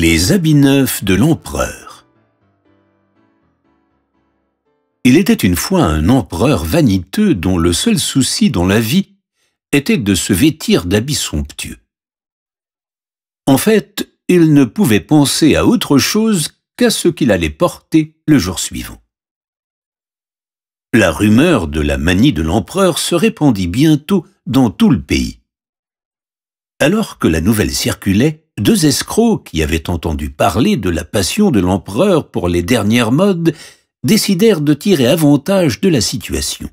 Les habits neufs de l'empereur. Il était une fois un empereur vaniteux dont le seul souci dans la vie était de se vêtir d'habits somptueux. En fait, il ne pouvait penser à autre chose qu'à ce qu'il allait porter le jour suivant. La rumeur de la manie de l'empereur se répandit bientôt dans tout le pays. Alors que la nouvelle circulait, deux escrocs qui avaient entendu parler de la passion de l'empereur pour les dernières modes décidèrent de tirer avantage de la situation.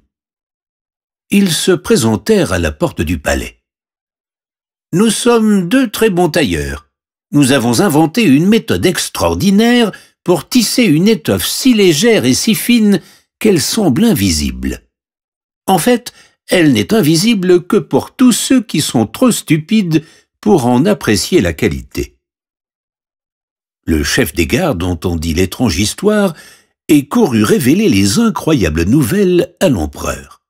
Ils se présentèrent à la porte du palais. « Nous sommes deux très bons tailleurs. Nous avons inventé une méthode extraordinaire pour tisser une étoffe si légère et si fine qu'elle semble invisible. En fait, elle n'est invisible que pour tous ceux qui sont trop stupides pour en apprécier la qualité. » Le chef des gardes entendit l'étrange histoire et courut révéler les incroyables nouvelles à l'empereur.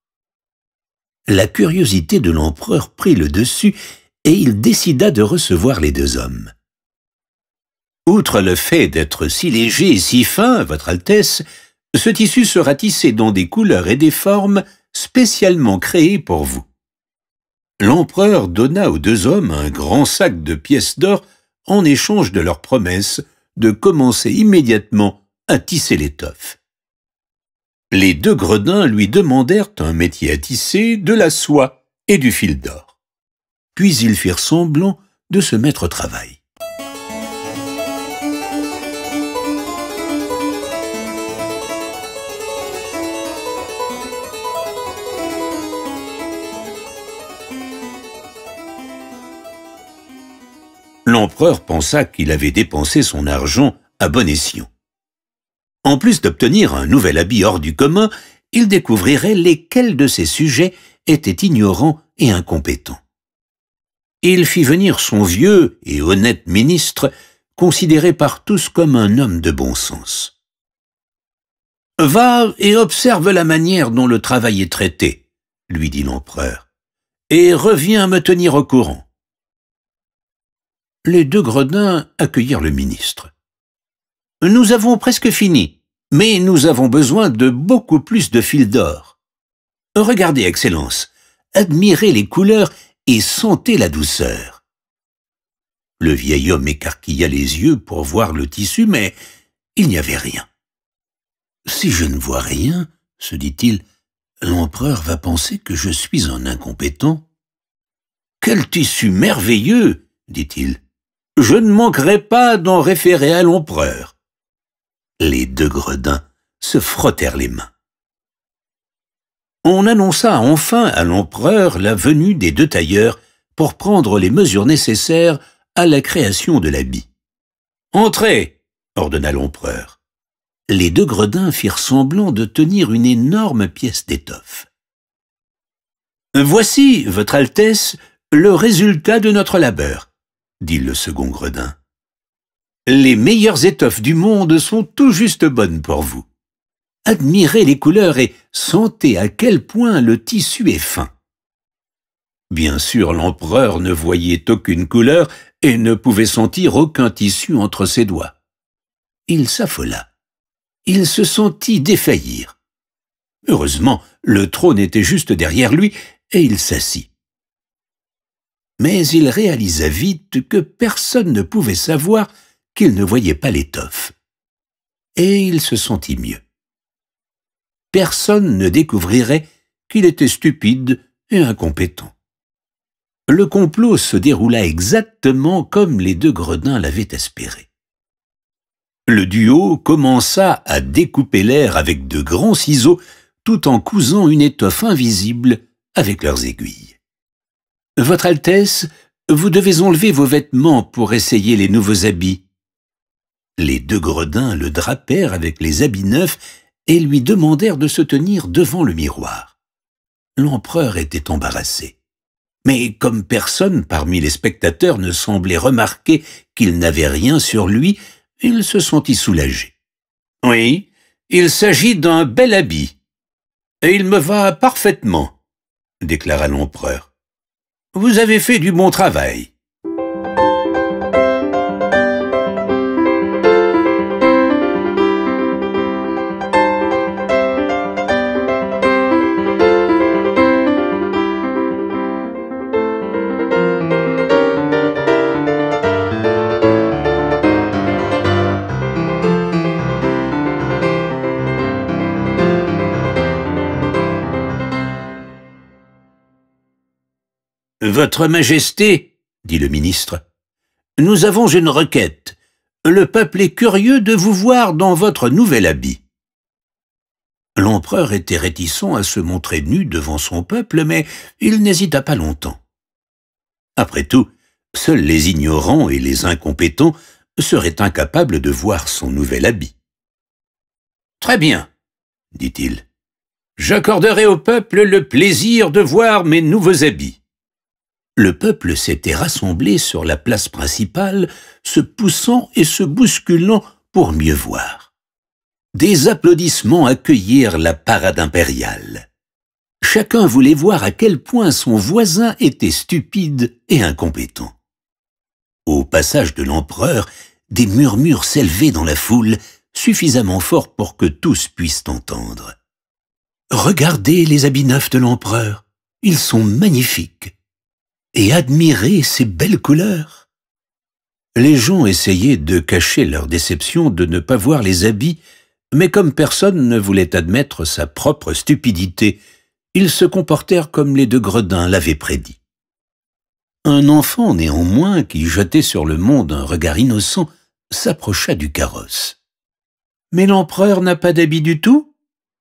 La curiosité de l'empereur prit le dessus et il décida de recevoir les deux hommes. « Outre le fait d'être si léger et si fin, Votre Altesse, ce tissu sera tissé dans des couleurs et des formes spécialement créées pour vous. » L'empereur donna aux deux hommes un grand sac de pièces d'or en échange de leur promesse de commencer immédiatement à tisser l'étoffe. Les deux gredins lui demandèrent un métier à tisser, de la soie et du fil d'or. Puis ils firent semblant de se mettre au travail. L'empereur pensa qu'il avait dépensé son argent à bon escient. En plus d'obtenir un nouvel habit hors du commun, il découvrirait lesquels de ses sujets étaient ignorants et incompétents. Il fit venir son vieux et honnête ministre, considéré par tous comme un homme de bon sens. « Va et observe la manière dont le travail est traité, » lui dit l'empereur, « et reviens me tenir au courant. » Les deux gredins accueillirent le ministre. « Nous avons presque fini, mais nous avons besoin de beaucoup plus de fil d'or. Regardez, Excellence, admirez les couleurs et sentez la douceur. » Le vieil homme écarquilla les yeux pour voir le tissu, mais il n'y avait rien. « Si je ne vois rien, se dit-il, l'empereur va penser que je suis un incompétent. »« Quel tissu merveilleux !» dit-il. « Je ne manquerai pas d'en référer à l'empereur. » Les deux gredins se frottèrent les mains. On annonça enfin à l'empereur la venue des deux tailleurs pour prendre les mesures nécessaires à la création de l'habit. « Entrez !» ordonna l'empereur. Les deux gredins firent semblant de tenir une énorme pièce d'étoffe. « Voici, Votre Altesse, le résultat de notre labeur, » dit le second gredin. « Les meilleures étoffes du monde sont tout juste bonnes pour vous. Admirez les couleurs et sentez à quel point le tissu est fin. » Bien sûr, l'empereur ne voyait aucune couleur et ne pouvait sentir aucun tissu entre ses doigts. Il s'affola. Il se sentit défaillir. Heureusement, le trône était juste derrière lui et il s'assit. Mais il réalisa vite que personne ne pouvait savoir qu'il ne voyait pas l'étoffe. Et il se sentit mieux. Personne ne découvrirait qu'il était stupide et incompétent. Le complot se déroula exactement comme les deux gredins l'avaient espéré. Le duo commença à découper l'air avec de grands ciseaux tout en cousant une étoffe invisible avec leurs aiguilles. « Votre Altesse, vous devez enlever vos vêtements pour essayer les nouveaux habits. » Les deux gredins le drapèrent avec les habits neufs et lui demandèrent de se tenir devant le miroir. L'empereur était embarrassé. Mais comme personne parmi les spectateurs ne semblait remarquer qu'il n'avait rien sur lui, il se sentit soulagé. « Oui, il s'agit d'un bel habit. Et il me va parfaitement, » déclara l'empereur. « Vous avez fait du bon travail. » Votre Majesté, dit le ministre, nous avons une requête. Le peuple est curieux de vous voir dans votre nouvel habit. L'empereur était réticent à se montrer nu devant son peuple, mais il n'hésita pas longtemps. Après tout, seuls les ignorants et les incompétents seraient incapables de voir son nouvel habit. « Très bien, dit-il. J'accorderai au peuple le plaisir de voir mes nouveaux habits. » Le peuple s'était rassemblé sur la place principale, se poussant et se bousculant pour mieux voir. Des applaudissements accueillirent la parade impériale. Chacun voulait voir à quel point son voisin était stupide et incompétent. Au passage de l'empereur, des murmures s'élevaient dans la foule, suffisamment forts pour que tous puissent entendre. « Regardez les habits neufs de l'empereur, ils sont magnifiques. Et admirez ces belles couleurs. » Les gens essayaient de cacher leur déception de ne pas voir les habits, mais comme personne ne voulait admettre sa propre stupidité, ils se comportèrent comme les deux gredins l'avaient prédit. Un enfant, néanmoins, qui jetait sur le monde un regard innocent, s'approcha du carrosse. « Mais l'empereur n'a pas d'habit du tout ?»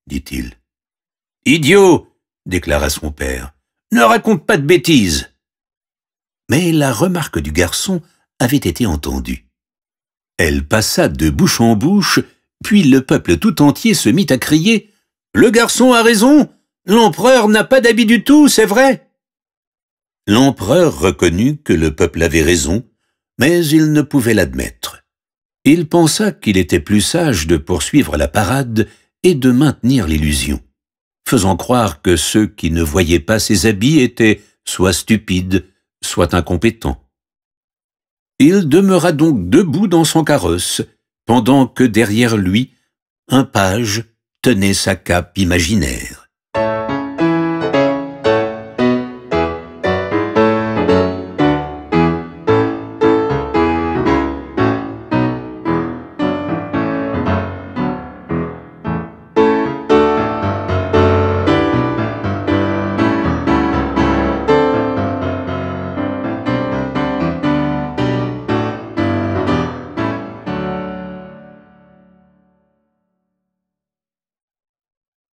dit-il. « Idiot !» déclara son père. « Ne raconte pas de bêtises !» Mais la remarque du garçon avait été entendue. Elle passa de bouche en bouche, puis le peuple tout entier se mit à crier « Le garçon a raison, l'empereur n'a pas d'habit du tout, c'est vrai !» L'empereur reconnut que le peuple avait raison, mais il ne pouvait l'admettre. Il pensa qu'il était plus sage de poursuivre la parade et de maintenir l'illusion, faisant croire que ceux qui ne voyaient pas ses habits étaient soit stupides, soit incompétents. Il demeura donc debout dans son carrosse, pendant que derrière lui, un page tenait sa cape imaginaire.